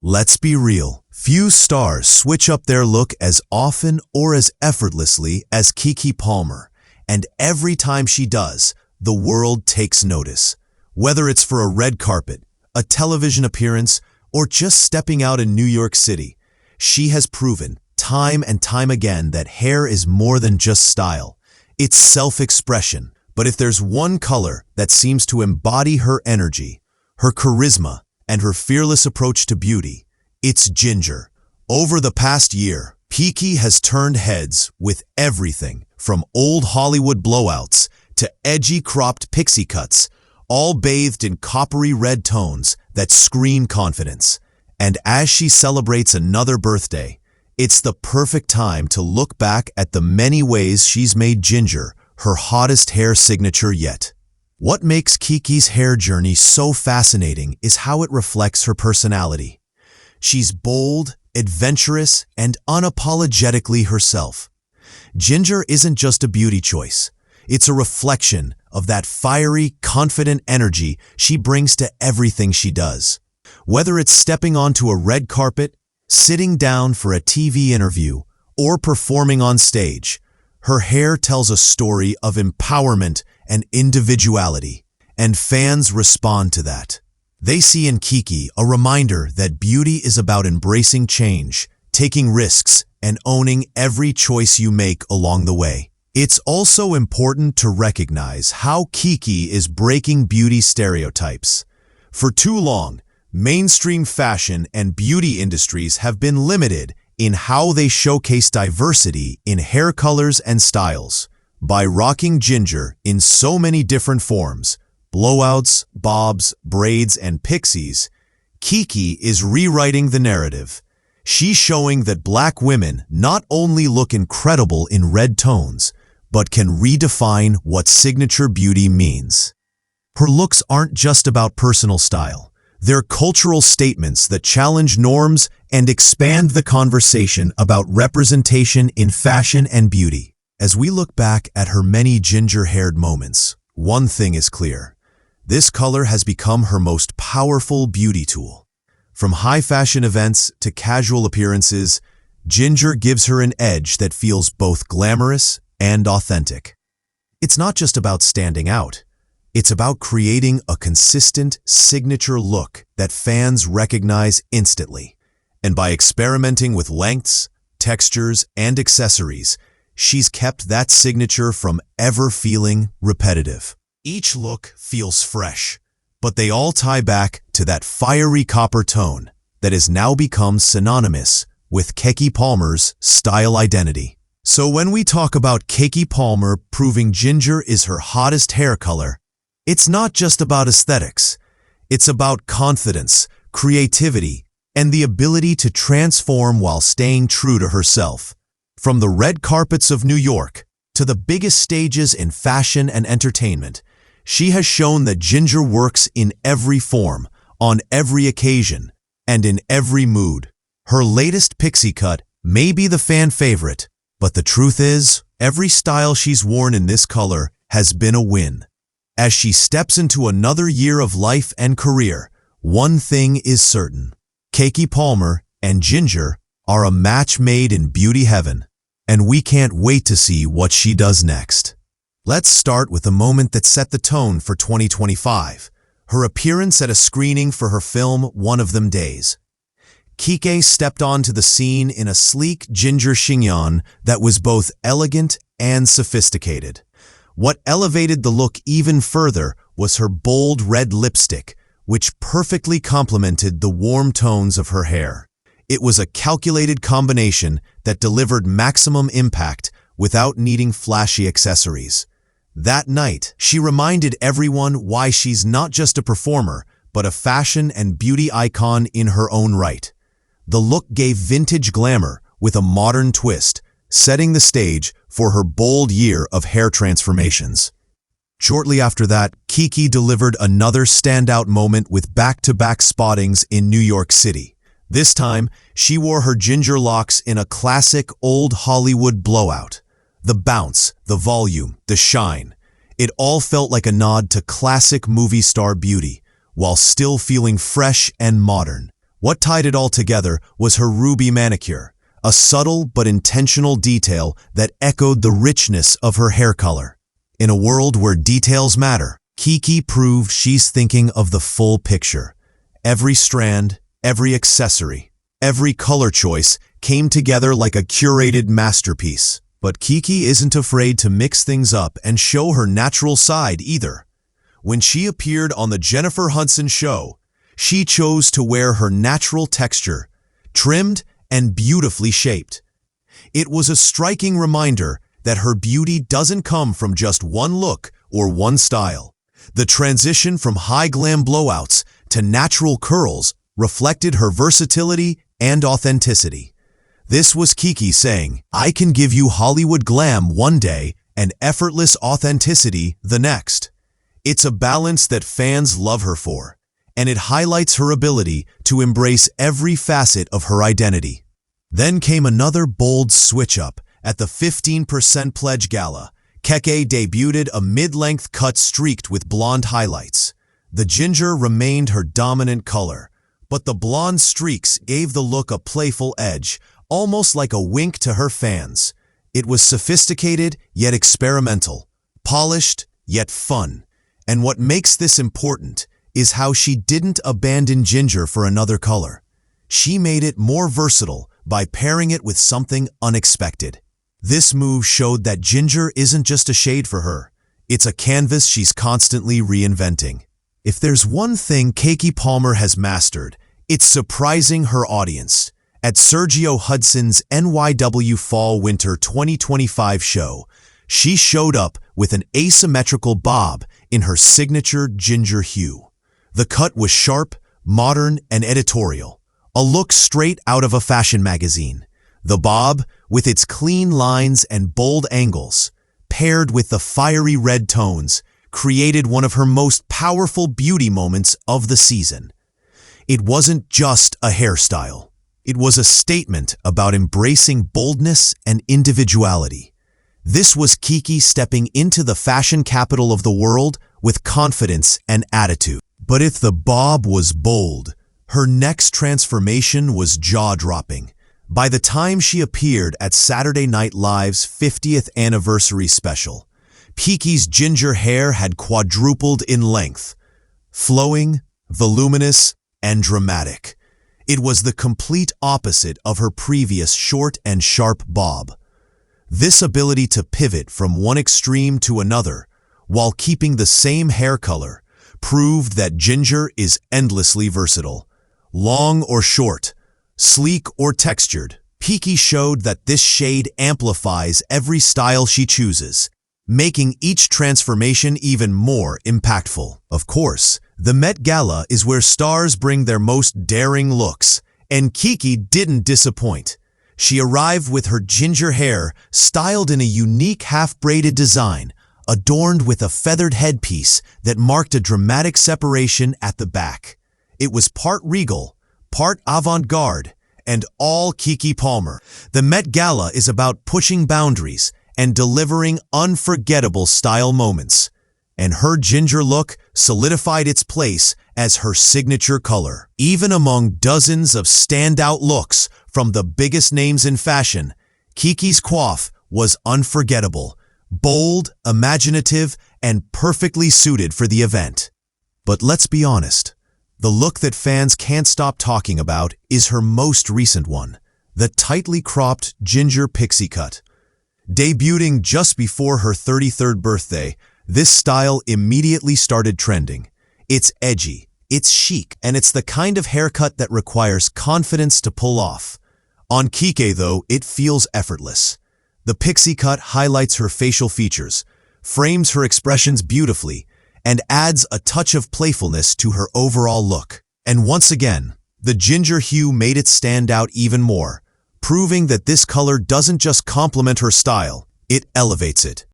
Let's be real. Few stars switch up their look as often or as effortlessly as Keke Palmer, and every time she does, the world takes notice. Whether it's for a red carpet, a television appearance, or just stepping out in New York City, she has proven time and time again that hair is more than just style. It's self-expression. But if there's one color that seems to embody her energy, her charisma, and her fearless approach to beauty, it's ginger. Over the past year, Keke has turned heads with everything from old Hollywood blowouts to edgy cropped pixie cuts, all bathed in coppery red tones that scream confidence. And as she celebrates another birthday, it's the perfect time to look back at the many ways she's made ginger her hottest hair signature yet. What makes Keke's hair journey so fascinating is how it reflects her personality. She's bold, adventurous, and unapologetically herself. Ginger isn't just a beauty choice. It's a reflection of that fiery, confident energy she brings to everything she does. Whether it's stepping onto a red carpet, sitting down for a TV interview, or performing on stage, her hair tells a story of empowerment and individuality, and fans respond to that. They see in Keke a reminder that beauty is about embracing change, taking risks, and owning every choice you make along the way. It's also important to recognize how Keke is breaking beauty stereotypes. For too long, mainstream fashion and beauty industries have been limited in how they showcase diversity in hair colors and styles. By rocking ginger in so many different forms, blowouts, bobs, braids, and pixies, Keke is rewriting the narrative. She's showing that Black women not only look incredible in red tones, but can redefine what signature beauty means. Her looks aren't just about personal style. They're cultural statements that challenge norms and expand the conversation about representation in fashion and beauty. As we look back at her many ginger-haired moments, one thing is clear. This color has become her most powerful beauty tool. From high-fashion events to casual appearances, ginger gives her an edge that feels both glamorous and authentic. It's not just about standing out. It's about creating a consistent, signature look that fans recognize instantly. And by experimenting with lengths, textures, and accessories, she's kept that signature from ever feeling repetitive. Each look feels fresh, but they all tie back to that fiery copper tone that has now become synonymous with Keke Palmer's style identity. So when we talk about Keke Palmer proving ginger is her hottest hair color, it's not just about aesthetics. It's about confidence, creativity, and the ability to transform while staying true to herself. From the red carpets of New York to the biggest stages in fashion and entertainment, she has shown that ginger works in every form, on every occasion, and in every mood. Her latest pixie cut may be the fan favorite, but the truth is, every style she's worn in this color has been a win. As she steps into another year of life and career, one thing is certain. Keke Palmer and ginger are a match made in beauty heaven, and we can't wait to see what she does next. Let's start with a moment that set the tone for 2025, her appearance at a screening for her film One of Them Days. Keke stepped onto the scene in a sleek ginger chignon that was both elegant and sophisticated. What elevated the look even further was her bold red lipstick, which perfectly complemented the warm tones of her hair. It was a calculated combination that delivered maximum impact without needing flashy accessories. That night, she reminded everyone why she's not just a performer, but a fashion and beauty icon in her own right. The look gave vintage glamour with a modern twist, setting the stage for her bold year of hair transformations. Shortly after that, Keke delivered another standout moment with back-to-back spottings in New York City. This time, she wore her ginger locks in a classic old Hollywood blowout. The bounce, the volume, the shine. It all felt like a nod to classic movie star beauty, while still feeling fresh and modern. What tied it all together was her ruby manicure, a subtle but intentional detail that echoed the richness of her hair color. In a world where details matter, Keke proved she's thinking of the full picture. Every strand, every accessory, every color choice came together like a curated masterpiece. But Keke isn't afraid to mix things up and show her natural side either. When she appeared on the Jennifer Hudson show, she chose to wear her natural texture, trimmed and beautifully shaped. It was a striking reminder that her beauty doesn't come from just one look or one style. The transition from high glam blowouts to natural curls reflected her versatility and authenticity. This was Keke saying, "I can give you Hollywood glam one day and effortless authenticity the next." It's a balance that fans love her for, and it highlights her ability to embrace every facet of her identity. Then came another bold switch-up at the 15% Pledge Gala. Keke debuted a mid-length cut streaked with blonde highlights. The ginger remained her dominant color, but the blonde streaks gave the look a playful edge, almost like a wink to her fans. It was sophisticated yet experimental, polished yet fun. And what makes this important is how she didn't abandon ginger for another color. She made it more versatile by pairing it with something unexpected. This move showed that ginger isn't just a shade for her. It's a canvas she's constantly reinventing. If there's one thing Keke Palmer has mastered, it's surprising her audience. At Sergio Hudson's NYW Fall-Winter 2025 show, she showed up with an asymmetrical bob in her signature ginger hue. The cut was sharp, modern, and editorial, a look straight out of a fashion magazine. The bob, with its clean lines and bold angles, paired with the fiery red tones, created one of her most powerful beauty moments of the season. It wasn't just a hairstyle. It was a statement about embracing boldness and individuality. This was Keke stepping into the fashion capital of the world with confidence and attitude. But if the bob was bold, her next transformation was jaw-dropping. By the time she appeared at Saturday Night Live's 50th anniversary special, Keke's ginger hair had quadrupled in length, flowing, voluminous, and dramatic. It was the complete opposite of her previous short and sharp bob. This ability to pivot from one extreme to another while keeping the same hair color proved that ginger is endlessly versatile. Long or short, sleek or textured, Keke showed that this shade amplifies every style she chooses, making each transformation even more impactful. Of course, the Met Gala is where stars bring their most daring looks, and Keke didn't disappoint. She arrived with her ginger hair styled in a unique half-braided design, adorned with a feathered headpiece that marked a dramatic separation at the back. It was part regal, part avant-garde, and all Keke Palmer. The Met Gala is about pushing boundaries and delivering unforgettable style moments, and her ginger look solidified its place as her signature color. Even among dozens of standout looks from the biggest names in fashion, Keke's coif was unforgettable, bold, imaginative, and perfectly suited for the event. But let's be honest, the look that fans can't stop talking about is her most recent one, the tightly cropped ginger pixie cut. Debuting just before her 33rd birthday, this style immediately started trending. It's edgy, it's chic, and it's the kind of haircut that requires confidence to pull off. On Keke, though, it feels effortless. The pixie cut highlights her facial features, frames her expressions beautifully, and adds a touch of playfulness to her overall look. And once again, the ginger hue made it stand out even more, proving that this color doesn't just complement her style, it elevates it.